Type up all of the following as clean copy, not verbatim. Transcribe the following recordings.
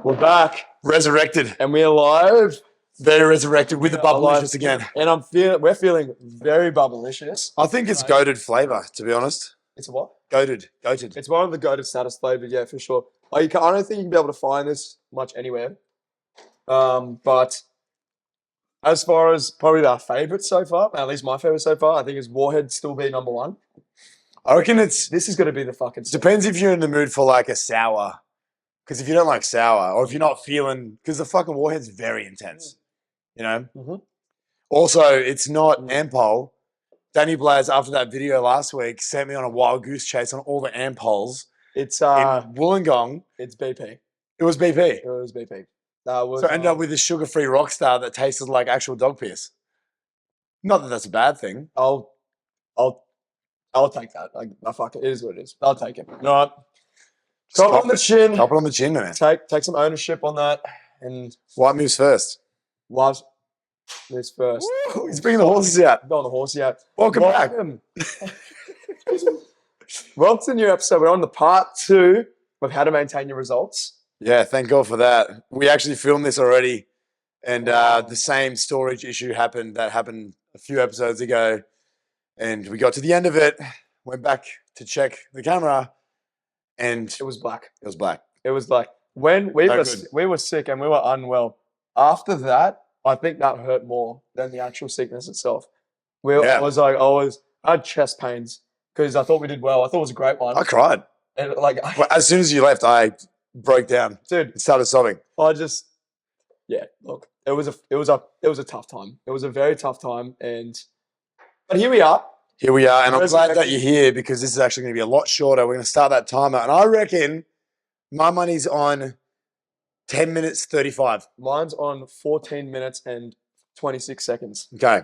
We're back Resurrected. and we're live. Very resurrected with the bubblicious again. And we're feeling very bubblicious. I think it's goated flavour, to be honest. It's a what? Goated. It's one of the goated status flavors, yeah, for sure. I don't think you can be able to find this much anywhere. But as far as probably our favourite so far, at least my favourite so far, I think is Warhead still be number one. I reckon This is going to be the fucking stuff. depends if you're in the mood for like a sour. Because if you don't like sour, or if you're not feeling, because the fucking Warhead's very intense, you know. Mhm. Also, it's not Ampol. Danny Blaze, after that video last week, sent me on a wild goose chase on all the Ampols It's in Wollongong. it's BP. It was BP. It was BP. That was So I ended up with a sugar-free Rockstar that tasted like actual dog piss. Not that that's a bad thing. I'll take that. I fuck it. It is what it is. I'll take it. All right. Just Top on the chin. Top it on the chin, man. Take some ownership on that. And White moves first. Wives moves first. Woo, he's bringing the horses out. Go on the horse, yeah. Welcome back. Welcome to the new episode. We're on the part 2 of how to maintain your results. Yeah, thank God for that. We actually filmed this already, and Wow. the same storage issue happened a few episodes ago, and we got to the end of it, went back to check the camera, and It was black. it was black. It was like when we No were good. we were sick and we were unwell. After that, I think that hurt more than the actual sickness itself. Yeah. I had chest pains because I thought we did well. I thought it was a great one. I cried. And Well, as soon as you left, I broke down dude, and started sobbing. look, it was a tough time. It was a very tough time, but here we are. Here we are, and I'm glad that Resurrected. you're here because this is actually going to be a lot shorter. We're going to start that timer, and I reckon my money's on 10 minutes 35. Mine's on 14 minutes and 26 seconds. Okay.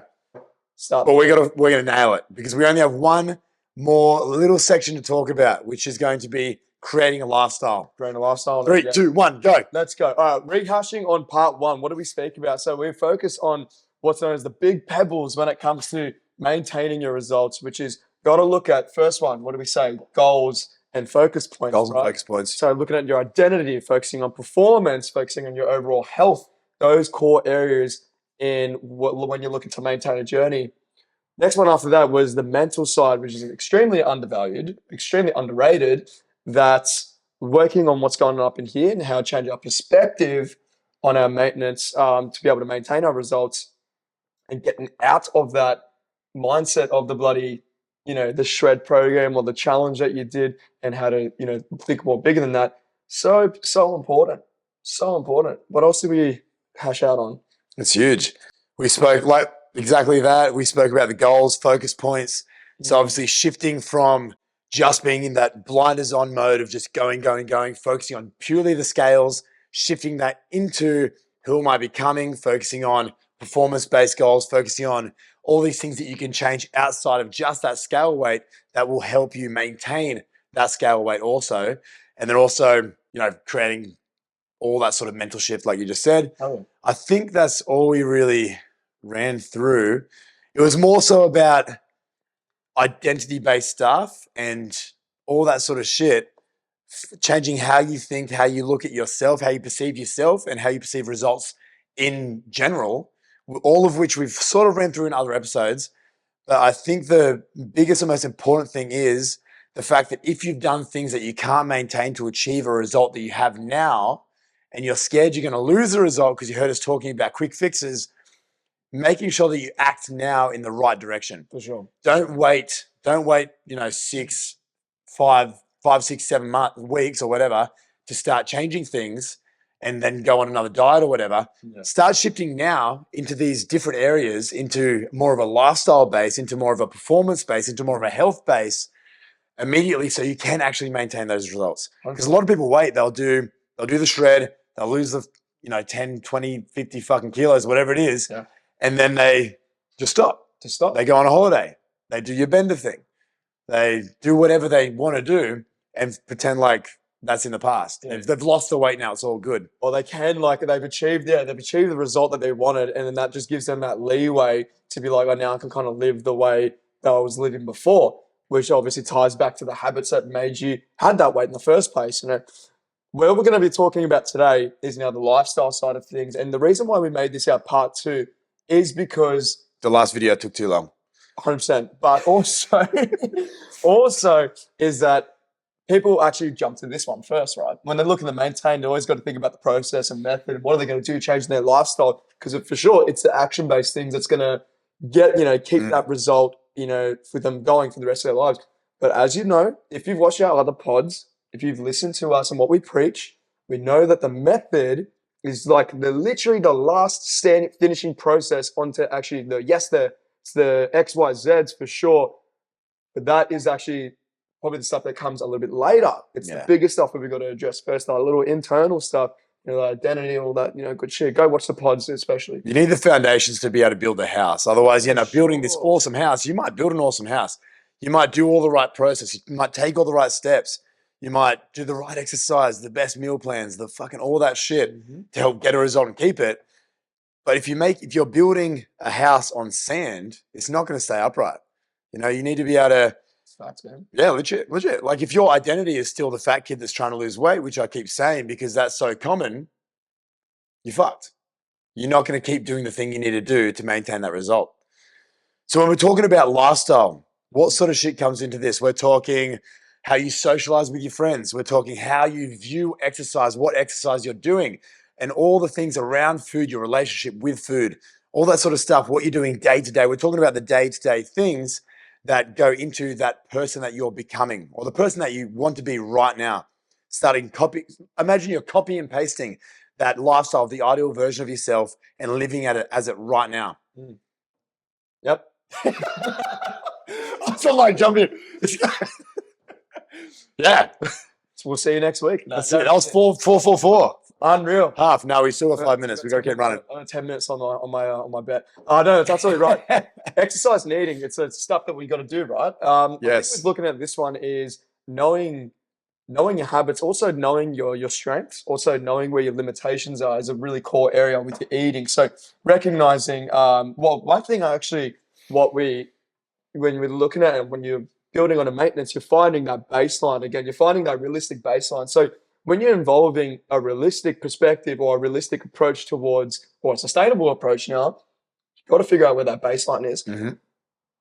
Start. But we're gonna nail it because we only have one more little section to talk about, which is going to be creating a lifestyle. Creating a lifestyle. 3, Yeah. 2, 1, go. Let's go. All right, rehashing on part 1. What do we speak about? So we focus on what's known as the big pebbles when it comes to maintaining your results, which is got to look at first one. What do we say? Goals and focus points. Goals and right? focus points. So looking at your identity, focusing on performance, focusing on your overall health, those core areas when you're looking to maintain a journey. Next one after that was the mental side, which is extremely undervalued, extremely underrated. That's working on what's going on up in here and how to change our perspective on our maintenance to be able to maintain our results and getting out of that mindset of the bloody, the shred program or the challenge that you did and how to, think more bigger than that. So important. So important. What else did we hash out on? It's huge. We spoke like exactly that. We spoke about the goals, focus points. So obviously shifting from just being in that blinders on mode of just going, focusing on purely the scales, shifting that into who am I becoming, focusing on performance-based goals, focusing on all these things that you can change outside of just that scale weight that will help you maintain that scale weight also. And then also, creating all that sort of mental shift like you just said. Oh. I think that's all we really ran through. It was more so about identity-based stuff and all that sort of shit, changing how you think, how you look at yourself, how you perceive yourself, and how you perceive results in general, all of which we've sort of ran through in other episodes. But I think the biggest and most important thing is the fact that if you've done things that you can't maintain to achieve a result that you have now, and you're scared you're going to lose the result because you heard us talking about quick fixes, making sure that you act now in the right direction. For sure. Don't wait, 6, 5, 6, 7 weeks or whatever to start changing things and then go on another diet or whatever. Yeah. Start shifting now into these different areas, into more of a lifestyle base, into more of a performance base, into more of a health base immediately so you can actually maintain those results. Because a lot of people wait, they'll do the shred, they'll lose the 10, 20, 50 fucking kilos, whatever it is. Yeah. And then they just stop. They go on a holiday. They do your bender thing. They do whatever they want to do and pretend like that's in the past. Yeah. They've lost the weight now. It's all good. Or they can, they've achieved the result that they wanted, and then that just gives them that leeway to be like, oh, now I can kind of live the way that I was living before, which obviously ties back to the habits that made you had that weight in the first place. Where we're going to be talking about today is now the lifestyle side of things. And the reason why we made this our part two is because The last video took too long. 100%, but also, also is that people actually jump to this one first, right? When they're looking to maintain, they always got to think about the process and method. And what are they going to do changing their lifestyle? Because for sure, it's the action-based things that's going to get, keep that result, for them going for the rest of their lives. But as you know, if you've watched our other pods, if you've listened to us and what we preach, we know that the method is like literally the last finishing process onto actually it's the XYZs for sure. But that is actually probably the stuff that comes a little bit later. It's the bigger stuff that we've got to address first, our little internal stuff, the identity, all that, good shit. Go watch the pods, especially. You need the foundations to be able to build a house. Otherwise, you end up building this awesome house. You might build an awesome house. You might do all the right process. You might take all the right steps. You might do the right exercise, the best meal plans, the fucking all that shit to help get a result and keep it. But if you're building a house on sand, it's not going to stay upright. You need to be able to. Facts, man. Yeah, legit. Like if your identity is still the fat kid that's trying to lose weight, which I keep saying because that's so common, you're fucked. You're not going to keep doing the thing you need to do to maintain that result. So when we're talking about lifestyle, what sort of shit comes into this? We're talking how you socialize with your friends. We're talking how you view exercise, what exercise you're doing, and all the things around food, your relationship with food, all that sort of stuff, what you're doing day to day. We're talking about the day-to-day things that go into that person that you're becoming or the person that you want to be right now. Imagine you're copy and pasting that lifestyle, the ideal version of yourself and living at it as it right now. Yep. I feel like jumping. Yeah. So we'll see you next week. That's it. That was 4. Unreal. Half. No, we still got 5 minutes. We got to keep running. I got 10 minutes on my bet. No, that's absolutely right. Exercise and eating, it's stuff that we got to do, right? Yes. I think looking at this one is knowing your habits, also knowing your strengths, also knowing where your limitations are is a really core area with your eating. So recognizing, one thing when we're looking at it, when you're building on a maintenance, you're finding that baseline again. You're finding that realistic baseline. So when you're involving a realistic perspective or a realistic approach towards, or a sustainable approach now, you've got to figure out where that baseline is.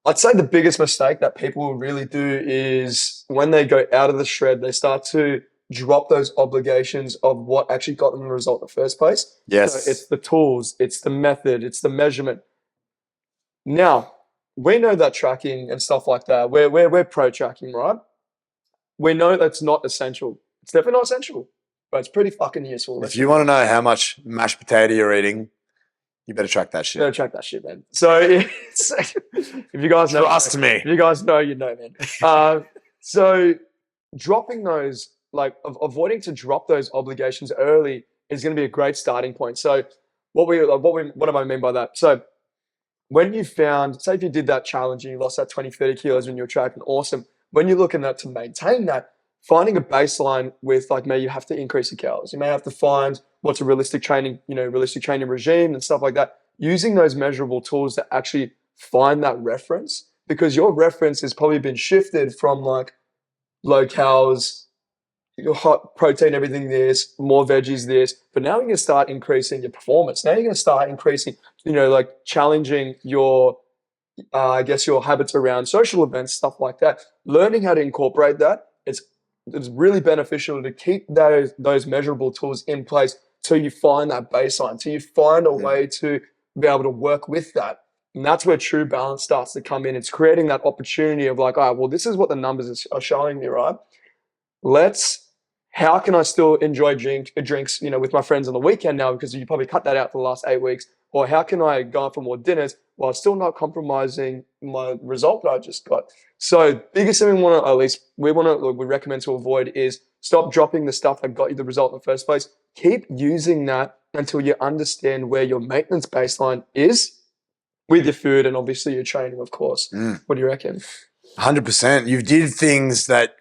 I'd say the biggest mistake that people will really do is when they go out of the shred, they start to drop those obligations of what actually got them the result in the first place. Yes. So it's the tools, it's the method, it's the measurement. Now, we know that tracking and stuff like that, we're pro tracking, right? We know that's not essential. It's definitely not essential, but it's pretty fucking useful. If you want to know how much mashed potato you're eating, you better track that shit. Better track that shit, man. So if you guys know, trust me. If you guys know, you know, man. So dropping those, avoiding to drop those obligations early is going to be a great starting point. So what do I mean by that? So when you found, say if you did that challenge and you lost that 20, 30 kilos when you were tracking, awesome. When you're looking at to maintain that, finding a baseline with maybe you have to increase the calories. You may have to find what's a realistic training regime and stuff like that. Using those measurable tools to actually find that reference, because your reference has probably been shifted from low calories, your hot protein, everything this, more veggies this, but now you're going to start increasing your performance. Now you're going to start increasing, challenging your, your habits around social events, stuff like that. Learning how to incorporate that, it's really beneficial to keep those measurable tools in place till you find that baseline, till you find a way to be able to work with that. And that's where true balance starts to come in. It's creating that opportunity of this is what the numbers are showing me, right? How can I still enjoy drinks, with my friends on the weekend now, because you probably cut that out for the last 8 weeks? Or how can I go out for more dinners while still not compromising my result that I just got? So biggest thing we recommend to avoid is stop dropping the stuff that got you the result in the first place. Keep using that until you understand where your maintenance baseline is with your food and obviously your training, of course. What do you reckon? 100%. You did things that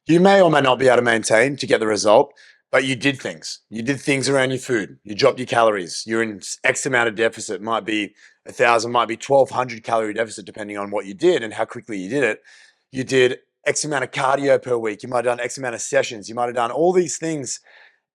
you may or may not be able to maintain to get the result, but you did things. You did things around your food. You dropped your calories. You're in X amount of deficit. Might be 1,000, might be 1,200 calorie deficit, depending on what you did and how quickly you did it. You did X amount of cardio per week. You might have done X amount of sessions. You might have done all these things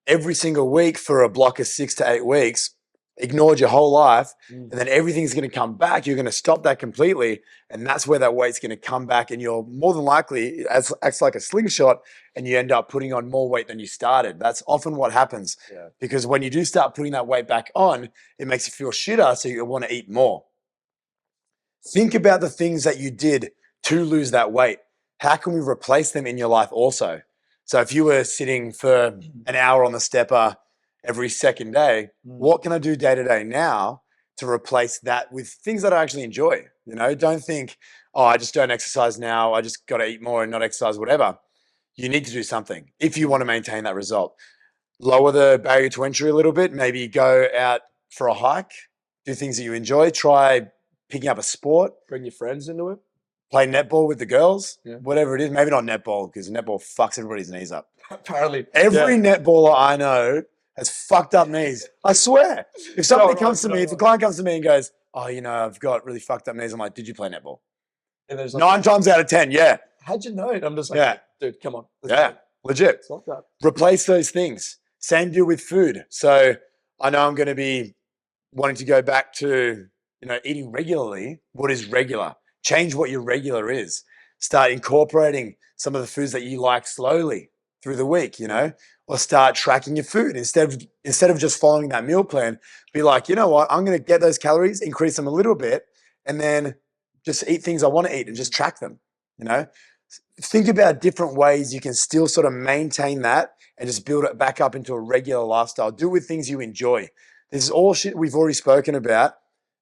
every single week for a block of 6 to 8 weeks, ignored your whole life, and then everything's going to come back. You're going to stop that completely. And that's where that weight's going to come back. And you're more than likely, it acts like a slingshot, and you end up putting on more weight than you started. That's often what happens. Yeah. Because when you do start putting that weight back on, it makes you feel shitter. So you want to eat more. Think about the things that you did to lose that weight. How can we replace them in your life also? So if you were sitting for an hour on the stepper every second day, what can I do day to day now to replace that with things that I actually enjoy? You know, don't think, oh, I just don't exercise now. I just got to eat more and not exercise, whatever. You need to do something if you want to maintain that result. Lower the barrier to entry a little bit. Maybe go out for a hike, do things that you enjoy. Try picking up a sport. Bring your friends into it. Play netball with the girls, Yeah. whatever it is. Maybe not netball, because netball fucks everybody's knees up. Apparently. Every netballer I know has fucked up knees. I swear. If somebody comes to me, if a client comes to me and goes, oh, you know, I've got really fucked up knees, I'm like, did you play netball? And there's like, 9 times out of 10, yeah. how'd you know it? I'm just like, Yeah. dude, come on. Yeah, legit. It's like that. Replace those things. Same deal with food. So I know I'm going to be wanting to go back to, you know, eating regularly. What is regular? Change what your regular is. Start incorporating some of the foods that you like slowly through the week, you know, or start tracking your food instead of just following that meal plan. Be like, you know what? I'm going to get those calories, increase them a little bit, and then just eat things I want to eat and just track them, you know. Think about different ways you can still sort of maintain that and just build it back up into a regular lifestyle. Do it with things you enjoy. This is all shit we've already spoken about,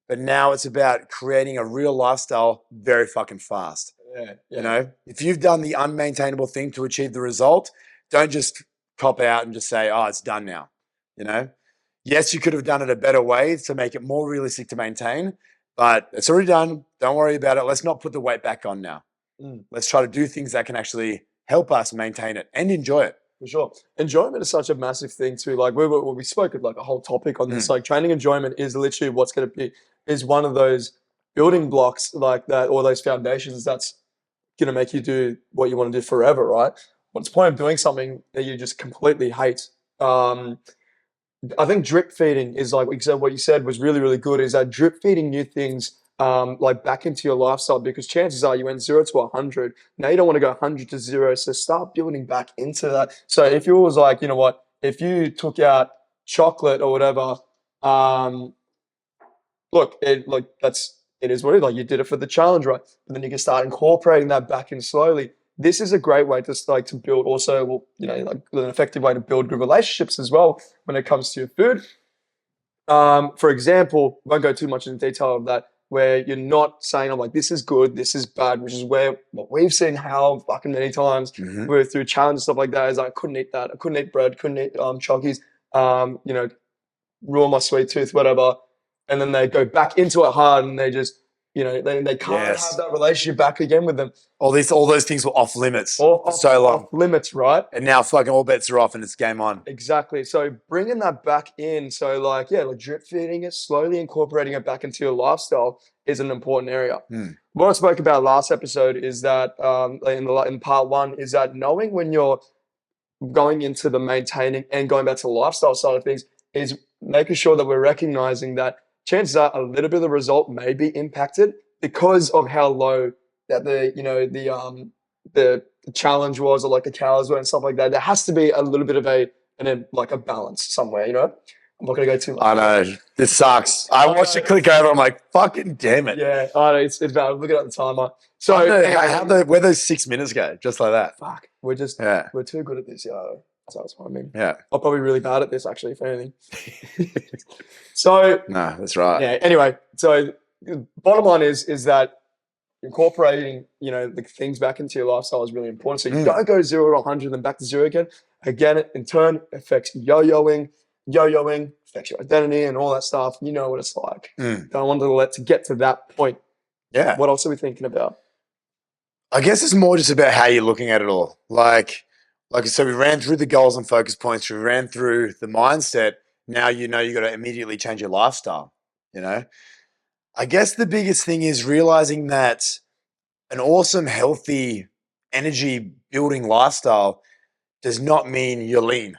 but now it's about creating a real lifestyle very fucking fast. Yeah. You know, if you've done the unmaintainable thing to achieve the result, don't just cop out and just say, oh, it's done now. You know, yes, you could have done it a better way to make it more realistic to maintain, but it's already done. Don't worry about it. Let's not put the weight back on now. Let's try to do things that can actually help us maintain it and enjoy it. For sure. Enjoyment is such a massive thing too. Like we spoke of like a whole topic on this. Like training enjoyment is literally what's going to be, is one of those building blocks like that, or those foundations that's going to make you do what you want to do forever, right? What's the point of doing something that you just completely hate? I think drip feeding is like what you said was really, really good, is that drip feeding new things like back into your lifestyle, because chances are you went 0 to 100. Now you don't want to go 100 to 0. So start building back into that. So if you was like, you know what, if you took out chocolate or whatever, look, it is what it is. Like you did it for the challenge, right? But then you can start incorporating that back in slowly. This is a great way to build also, well, you know, like an effective way to build good relationships as well when it comes to your food. For example, won't go too much into detail of that, where you're not saying, I'm like, this is good, this is bad, which is where what we've seen how fucking many times we're through challenges and stuff like that, is I couldn't eat that. I couldn't eat bread, couldn't eat chockies, you know, ruin my sweet tooth, whatever. And then they go back into it hard and they just, you know, they can't have that relationship back again with them. All those things were off limits for so long. Off limits, right? And now fucking all bets are off and it's game on. Exactly. So bringing that back in, so like, yeah, like drip feeding it, slowly incorporating it back into your lifestyle is an important area. What I spoke about last episode is that in part 1 is that knowing when you're going into the maintaining and going back to the lifestyle side of things is making sure that we're recognizing that chances are a little bit of the result may be impacted because of how low that the challenge was, or like the calories were and stuff like that. There has to be a little bit of a balance somewhere, you know? I'm not going to go too much. I know. This sucks. I watched it click over. I'm like, fucking damn it. Yeah, I know. It's bad. Look at the timer. So where those 6 minutes go? Just like that. Fuck. We're too good at this, So that's what I mean. Yeah. I'm probably really bad at this, actually, if anything. So no, that's right. Yeah. Anyway, so the bottom line is that incorporating, you know, the things back into your lifestyle is really important. So you don't go 0 to 100 then back to 0 again. Again, it in turn affects yo-yoing, affects your identity and all that stuff. You know what it's like. Don't want to get to that point. Yeah. What else are we thinking about? I guess it's more just about how you're looking at it all. Like I said, we ran through the goals and focus points. We ran through the mindset. Now you know you got to immediately change your lifestyle, you know? I guess the biggest thing is realizing that an awesome, healthy, energy-building lifestyle does not mean you're lean.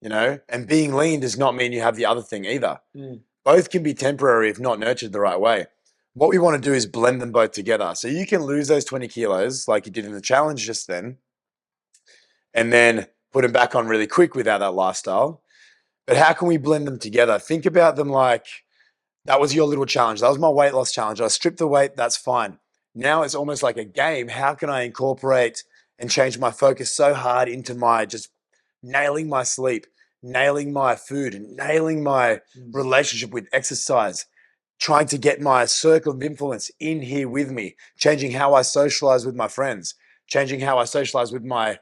you know, and being lean does not mean you have the other thing either. Mm. Both can be temporary if not nurtured the right way. What we want to do is blend them both together. So you can lose those 20 kilos like you did in the challenge just then, and then put them back on really quick without that lifestyle. But how can we blend them together? Think about them like that was your little challenge. That was my weight loss challenge. I stripped the weight. That's fine. Now it's almost like a game. How can I incorporate and change my focus so hard into my just nailing my sleep, nailing my food, and nailing my relationship with exercise, trying to get my circle of influence in here with me, changing how I socialize with my friends, changing how I socialize with my,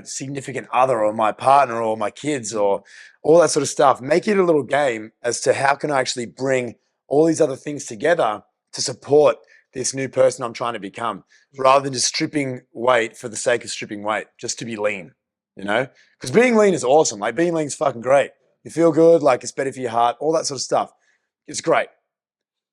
significant other or my partner or my kids or all that sort of stuff. Make it a little game as to how can I actually bring all these other things together to support this new person I'm trying to become, rather than just stripping weight for the sake of stripping weight, just to be lean, Because being lean is awesome. Like being lean is fucking great. You feel good, like it's better for your heart, all that sort of stuff. It's great.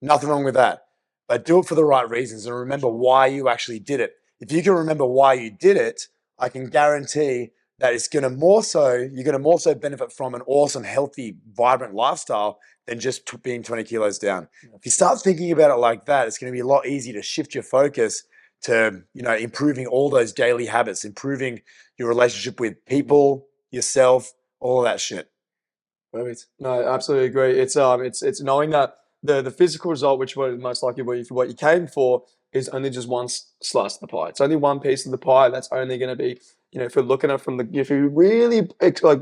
Nothing wrong with that. But do it for the right reasons and remember why you actually did it. If you can remember why you did it, I can guarantee that you're going to more so benefit from an awesome, healthy, vibrant lifestyle than just being 20 kilos down. If you start thinking about it like that, it's going to be a lot easier to shift your focus to, improving all those daily habits, improving your relationship with people, yourself, all of that shit. Perfect. No, I absolutely agree. It's knowing that the physical result, which was most likely what you came for, is only just one slice of the pie. It's only one piece of the pie. That's only going to be, if you're looking at if you really like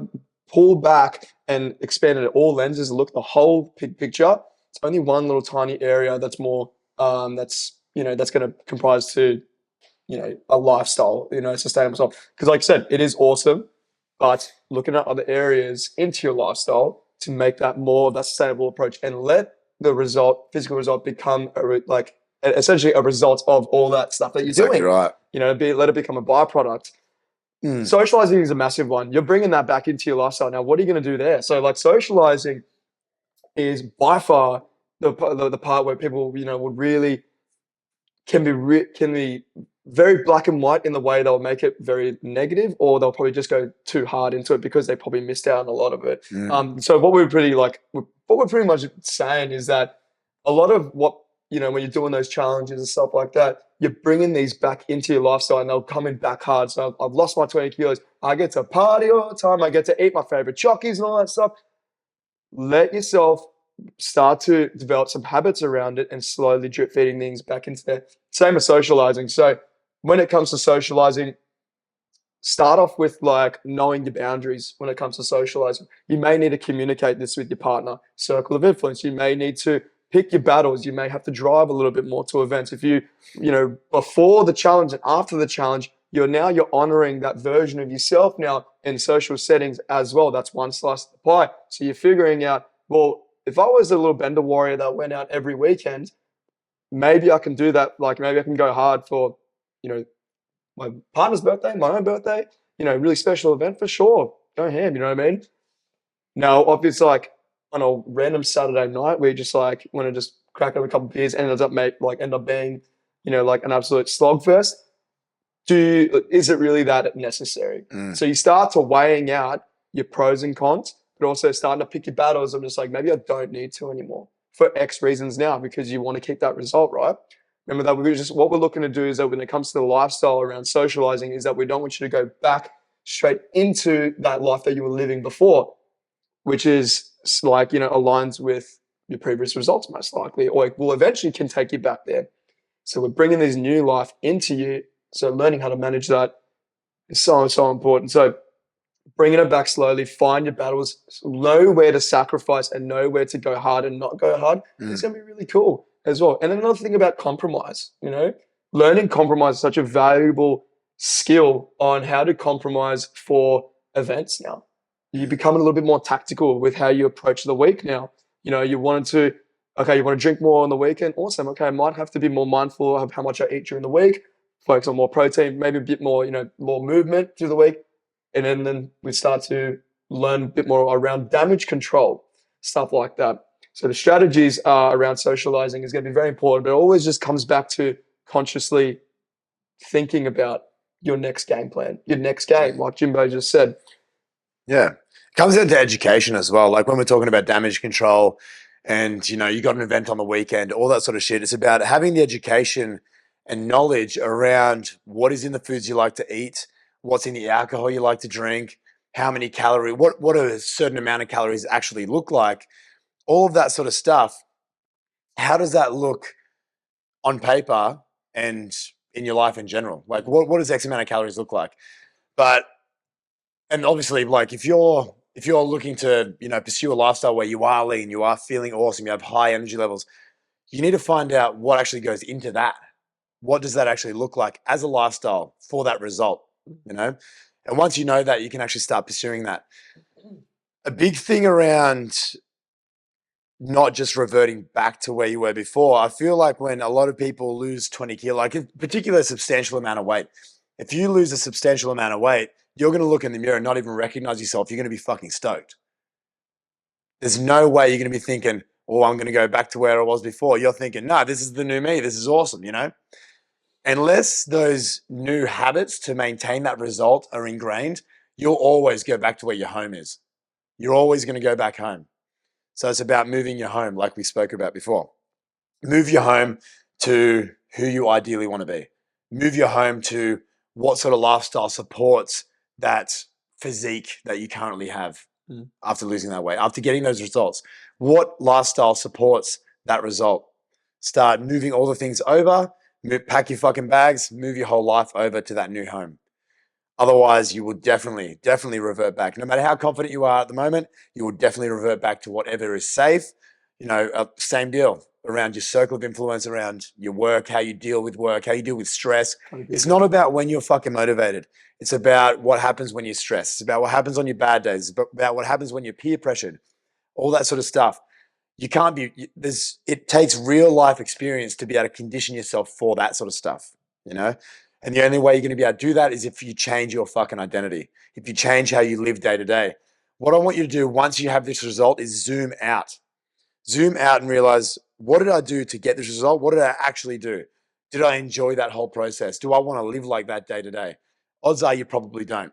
pull back and expand it at all lenses, look at the whole picture. It's only one little tiny area that's more that's going to comprise to a lifestyle, sustainable stuff. Because like I said, it is awesome, but looking at other areas into your lifestyle to make that more of that sustainable approach and let the physical result become essentially a result of all that stuff that you're Exactly doing. right. Let it become a byproduct. Socializing is a massive one. You're bringing that back into your lifestyle. Now, what are you going to do there? So like socializing is by far the part where people, would really can be very black and white in the way they'll make it very negative, or they'll probably just go too hard into it because they probably missed out on a lot of it. So what we're pretty much saying is that a lot of what, when you're doing those challenges and stuff like that, you're bringing these back into your lifestyle and they'll come in back hard. So I've lost my 20 kilos. I get to party all the time. I get to eat my favorite chockies and all that stuff. Let yourself start to develop some habits around it and slowly drip feeding things back into there. Same as socializing. So when it comes to socializing, start off with like knowing your boundaries when it comes to socializing. You may need to communicate this with your partner, circle of influence. You may need to pick your battles. You may have to drive a little bit more to events. If before the challenge and after the challenge, you're honoring that version of yourself now in social settings as well. That's one slice of the pie. So you're figuring out, well, if I was a little bender warrior that went out every weekend, maybe I can do that. Like maybe I can go hard for, my partner's birthday, my own birthday, really special event for sure. Go ham, you know what I mean? Now, obviously, like on a random Saturday night, we just like want to just crack up a couple of beers and end up being, like an absolute slogfest. Is it really that necessary? So you start to weighing out your pros and cons, but also starting to pick your battles. I'm just like, maybe I don't need to anymore for X reasons now, because you want to keep that result, right? Remember that what we're looking to do is that when it comes to the lifestyle around socializing is that we don't want you to go back straight into that life that you were living before, which is like, aligns with your previous results most likely, or will eventually can take you back there. So we're bringing this new life into you. So learning how to manage that is so, so important. So bringing it back slowly, find your battles, know where to sacrifice and know where to go hard and not go hard. It's going to be really cool as well. And then another thing about compromise, learning compromise is such a valuable skill on how to compromise for events now. You're becoming a little bit more tactical with how you approach the week now. You want to drink more on the weekend? Awesome. Okay, I might have to be more mindful of how much I eat during the week, focus on more protein, maybe a bit more, more movement through the week. And then we start to learn a bit more around damage control, stuff like that. So the strategies around socializing is going to be very important, but it always just comes back to consciously thinking about your next game plan, your next game, like Jimbo just said. Yeah. Comes down to education as well. Like when we're talking about damage control and, you got an event on the weekend, all that sort of shit. It's about having the education and knowledge around what is in the foods you like to eat, what's in the alcohol you like to drink, how many calories, what a certain amount of calories actually look like, all of that sort of stuff. How does that look on paper and in your life in general? Like what does X amount of calories look like? But and obviously, like if you're looking to pursue a lifestyle where you are lean, you are feeling awesome, you have high energy levels, you need to find out what actually goes into that. What does that actually look like as a lifestyle for that result? And once you know that, you can actually start pursuing that. A big thing around not just reverting back to where you were before. I feel like when a lot of people lose 20 kilos, like in particular, a substantial amount of weight, if you lose a substantial amount of weight, you're going to look in the mirror and not even recognize yourself. You're going to be fucking stoked. There's no way you're going to be thinking, oh, I'm going to go back to where I was before. You're thinking, no, this is the new me. This is awesome, Unless those new habits to maintain that result are ingrained, you'll always go back to where your home is. You're always going to go back home. So it's about moving your home, like we spoke about before. Move your home to who you ideally want to be. Move your home to what sort of lifestyle supports that physique that you currently have after losing that weight, after getting those results. What lifestyle supports that result? Start moving all the things over, pack your fucking bags, move your whole life over to that new home. Otherwise, you will definitely revert back. No matter how confident you are at the moment, you will definitely revert back to whatever is safe. Same deal around your circle of influence, around your work, how you deal with work, how you deal with stress. It's not about when you're fucking motivated. It's about what happens when you're stressed. It's about what happens on your bad days. It's about what happens when you're peer pressured, all that sort of stuff. You can't be, it takes real life experience to be able to condition yourself for that sort of stuff, And the only way you're going to be able to do that is if you change your fucking identity, if you change how you live day to day. What I want you to do once you have this result is zoom out. Zoom out and realize, what did I do to get this result? What did I actually do? Did I enjoy that whole process? Do I want to live like that day to day? Odds are you probably don't.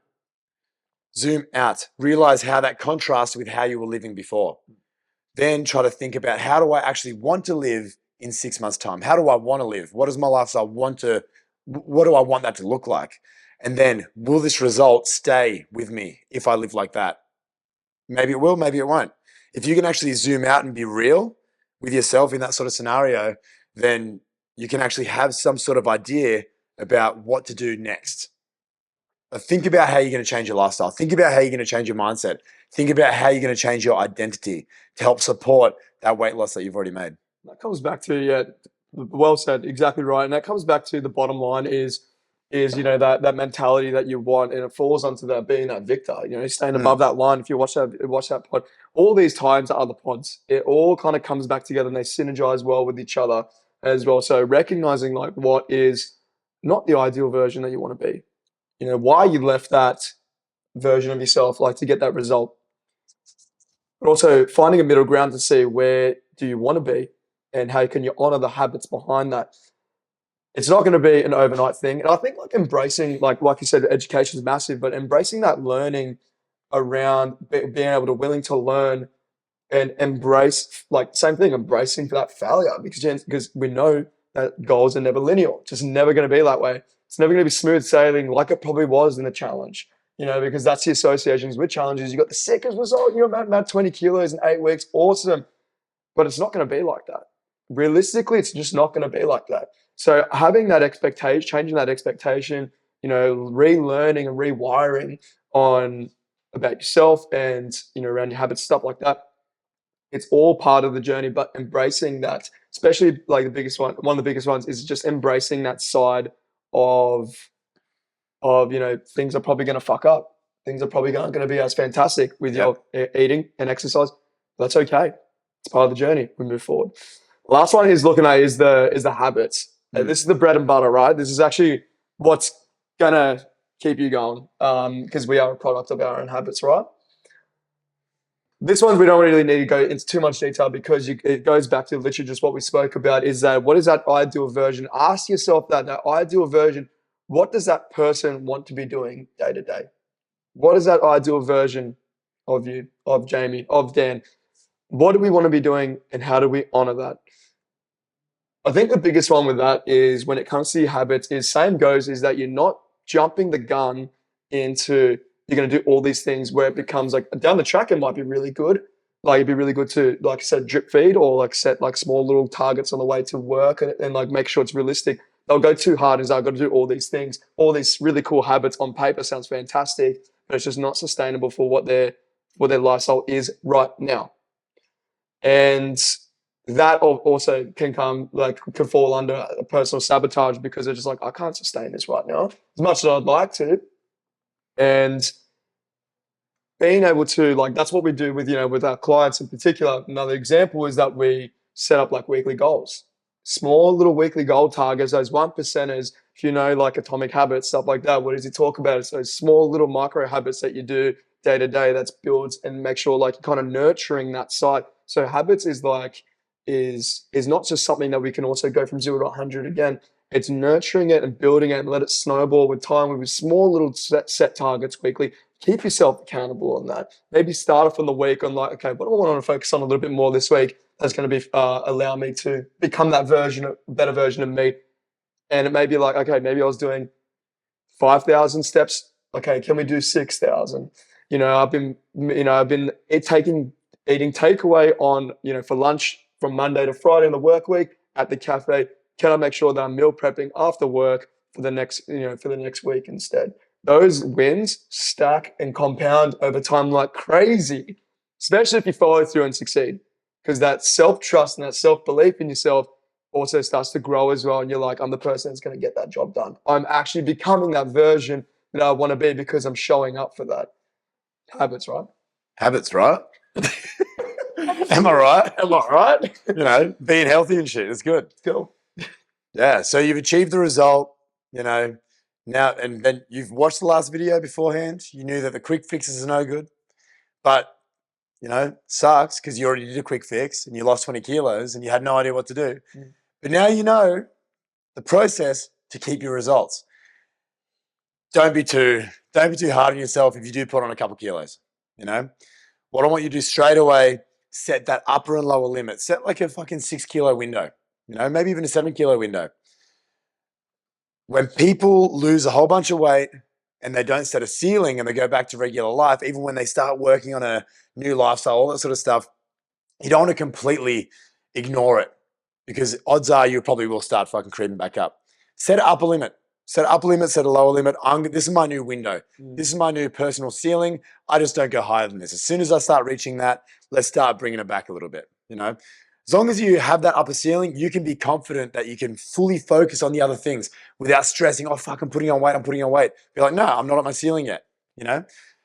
Zoom out. Realize how that contrasts with how you were living before. Then try to think about, how do I actually want to live in 6 months' time? How do I want to live? What does my lifestyle what do I want that to look like? And then, will this result stay with me if I live like that? Maybe it will, maybe it won't. If you can actually zoom out and be real with yourself in that sort of scenario, then you can actually have some sort of idea about what to do next. But think about how you're going to change your lifestyle. Think about how you're going to change your mindset. Think about how you're going to change your identity to help support that weight loss that you've already made. That comes back to, well said, exactly right. And that comes back to the bottom line is that mentality that you want, and it falls onto that being that victor, staying above that line. If you watch that pod, all these times are other pods, it all kind of comes back together and they synergize well with each other as well. So recognizing like what is not the ideal version that you want to be, why you left that version of yourself, like to get that result, but also finding a middle ground to see where do you want to be and how can you honor the habits behind that. It's not going to be an overnight thing. And I think like embracing, like you said, education is massive, but embracing that learning around being able to willing to learn and embrace, like same thing, embracing for that failure, because we know that goals are never linear. It's just never going to be that way. It's never going to be smooth sailing like it probably was in the challenge, because that's the associations with challenges. You got the sickest result, you're at 20 kilos in 8 weeks. Awesome. But it's not going to be like that. Realistically, it's just not going to be like that. So having that expectation, changing that expectation, relearning and rewiring on about yourself and, around your habits, stuff like that. It's all part of the journey, but embracing that, especially like one of the biggest ones is just embracing that side of, things are probably going to fuck up. Things are probably not going to be as fantastic with your eating and exercise. That's okay. It's part of the journey. We move forward. Last one he's looking at is the habits. This is the bread and butter, right? This is actually what's gonna keep you going, because we are a product of our own habits, right? This one we don't really need to go into too much detail because it goes back to literally just what we spoke about. Is that what is that ideal version? Ask yourself that ideal version. What does that person want to be doing day to day? What is that ideal version of you, of Jamie, of Dan. What do we want to be doing and how do we honor that? I think the biggest one with that is when it comes to your habits is same goes is that you're not jumping the gun into you're going to do all these things where it becomes like down the track it might be really good. Like it'd be really good to like set drip feed or like set like small little targets on the way to work and like make sure it's realistic. They'll go too hard and say, I've got to do all these things, all these really cool habits on paper sounds fantastic, but it's just not sustainable for what their lifestyle is right now. And that also can fall under a personal sabotage because they're just like, I can't sustain this right now as much as I'd like to. And being able to like, that's what we do with, with our clients in particular. Another example is that we set up like weekly goals, small little weekly goal targets, those 1%ers, if you know, like Atomic Habits, stuff like that. What does he talk about? It's those small little micro habits that you do day to day that's builds and make sure like you're kind of nurturing that side. So habits is like, is not just something that we can also go from 0 to 100 again. It's nurturing it and building it and let it snowball with time with small little set targets weekly. Keep yourself accountable on that. Maybe start off on the week on like, okay, what do I want to focus on a little bit more this week? That's going to be allow me to become that better version of me. And it may be like, okay, maybe I was doing 5,000 steps. Okay, can we do 6,000? I've been eating takeaway on, for lunch from Monday to Friday in the work week at the cafe. Can I make sure that I'm meal prepping after work for the next week instead? Those wins stack and compound over time like crazy, especially if you follow through and succeed, because that self-trust and that self-belief in yourself also starts to grow as well. And you're like, I'm the person that's going to get that job done. I'm actually becoming that version that I want to be because I'm showing up for that. Habits, right? Habits, right? Am I right? Am I right? Being healthy and shit is good. Cool. Yeah. So you've achieved the result, now, and then you've watched the last video beforehand. You knew that the quick fixes are no good, but sucks because you already did a quick fix and you lost 20 kilos and you had no idea what to do. But now you know the process to keep your results. Don't be too hard on yourself if you do put on a couple kilos. What I want you to do straight away, set that upper and lower limit. Set like a fucking 6 kilo window, maybe even a 7 kilo window. When people lose a whole bunch of weight and they don't set a ceiling and they go back to regular life, even when they start working on a new lifestyle, all that sort of stuff, you don't want to completely ignore it because odds are you probably will start fucking creeping back up. Set an upper limit. Set an upper limit, set a lower limit. This is my new window. This is my new personal ceiling. I just don't go higher than this. As soon as I start reaching that, let's start bringing it back a little bit, As long as you have that upper ceiling, you can be confident that you can fully focus on the other things without stressing, oh, fuck, I'm putting on weight. Be like, no, I'm not at my ceiling yet,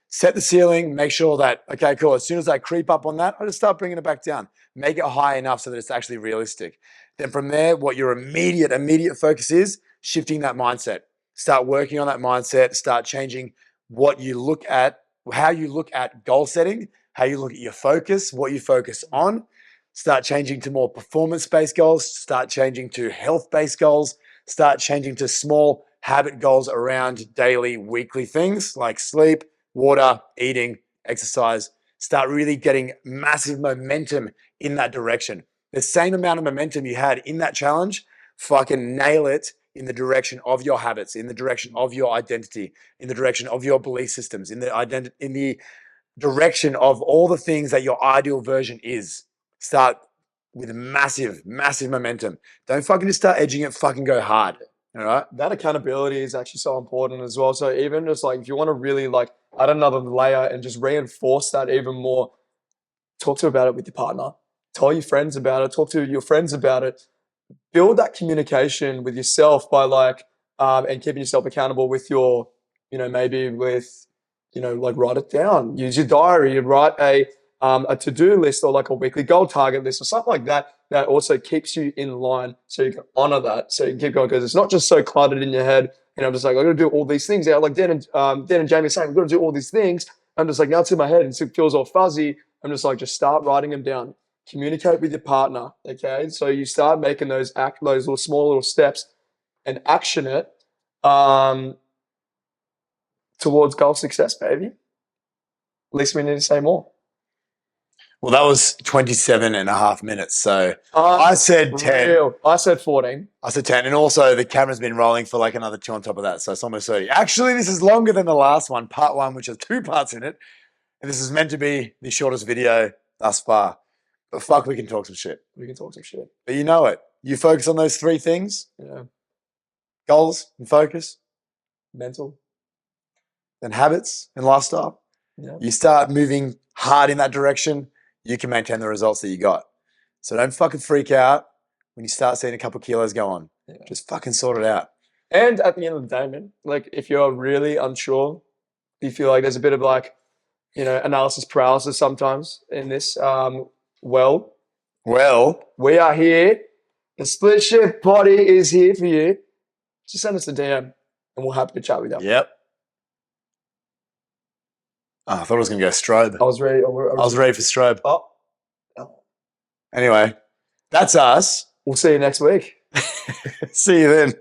Set the ceiling, make sure that, okay, cool. As soon as I creep up on that, I just start bringing it back down. Make it high enough so that it's actually realistic. Then from there, what your immediate focus is, shifting that mindset. Start working on that mindset. Start changing what you look at, how you look at goal setting, how you look at your focus, what you focus on. Start changing to more performance-based goals. Start changing to health-based goals. Start changing to small habit goals around daily, weekly things like sleep, water, eating, exercise. Start really getting massive momentum in that direction. The same amount of momentum you had in that challenge, fucking nail it in the direction of your habits, in the direction of your identity, in the direction of your belief systems, in the direction of all the things that your ideal version is. Start with massive, massive momentum. Don't fucking just start edging it, fucking go hard. All right? That accountability is actually so important as well. So even just like, if you want to really like add another layer and just reinforce that even more, talk about it with your partner. Tell your friends about it. Talk to your friends about it. Build that communication with yourself by like, and keeping yourself accountable with your, maybe with, like write it down. Use your diary. You write a to-do list or like a weekly goal target list or something like that. That also keeps you in line, so you can honor that. So you can keep going because it's not just so cluttered in your head. Just like I got to do all these things. Yeah, like Dan and Jamie saying, we've got to do all these things. I'm just like now it's in my head and it feels all fuzzy. I'm just like just start writing them down. Communicate with your partner. Okay, so you start making those little small little steps and action it towards goal success, baby. least we need to say more. Well, that was 27 and a half minutes. So Uh, I said 10. real. I said 14. I said 10. And also the camera's been rolling for like another 2 on top of that. So it's almost 30. Actually, this is longer than the last one, part 1, which has 2 parts in it. And this is meant to be the shortest video thus far. But fuck, we can talk some shit. We can talk some shit. But you know it. You focus on those 3 things, Yeah. goals and focus, Mental. and habits and lifestyle. Yeah. You start moving hard in that direction, you can maintain the results that you got. So don't fucking freak out when you start seeing a couple kilos go on. Yeah. Just fucking sort it out. And at the end of the day, man, like if you're really unsure, you feel like there's a bit of like, analysis paralysis sometimes in this, well, we are here. The Split Shift Body is here for you. Just send us a DM and we'll happy to chat with you. Yep. Oh, I thought I was going to go strobe. I was ready. I was ready for strobe. Oh. Anyway, that's us. We'll see you next week. See you then.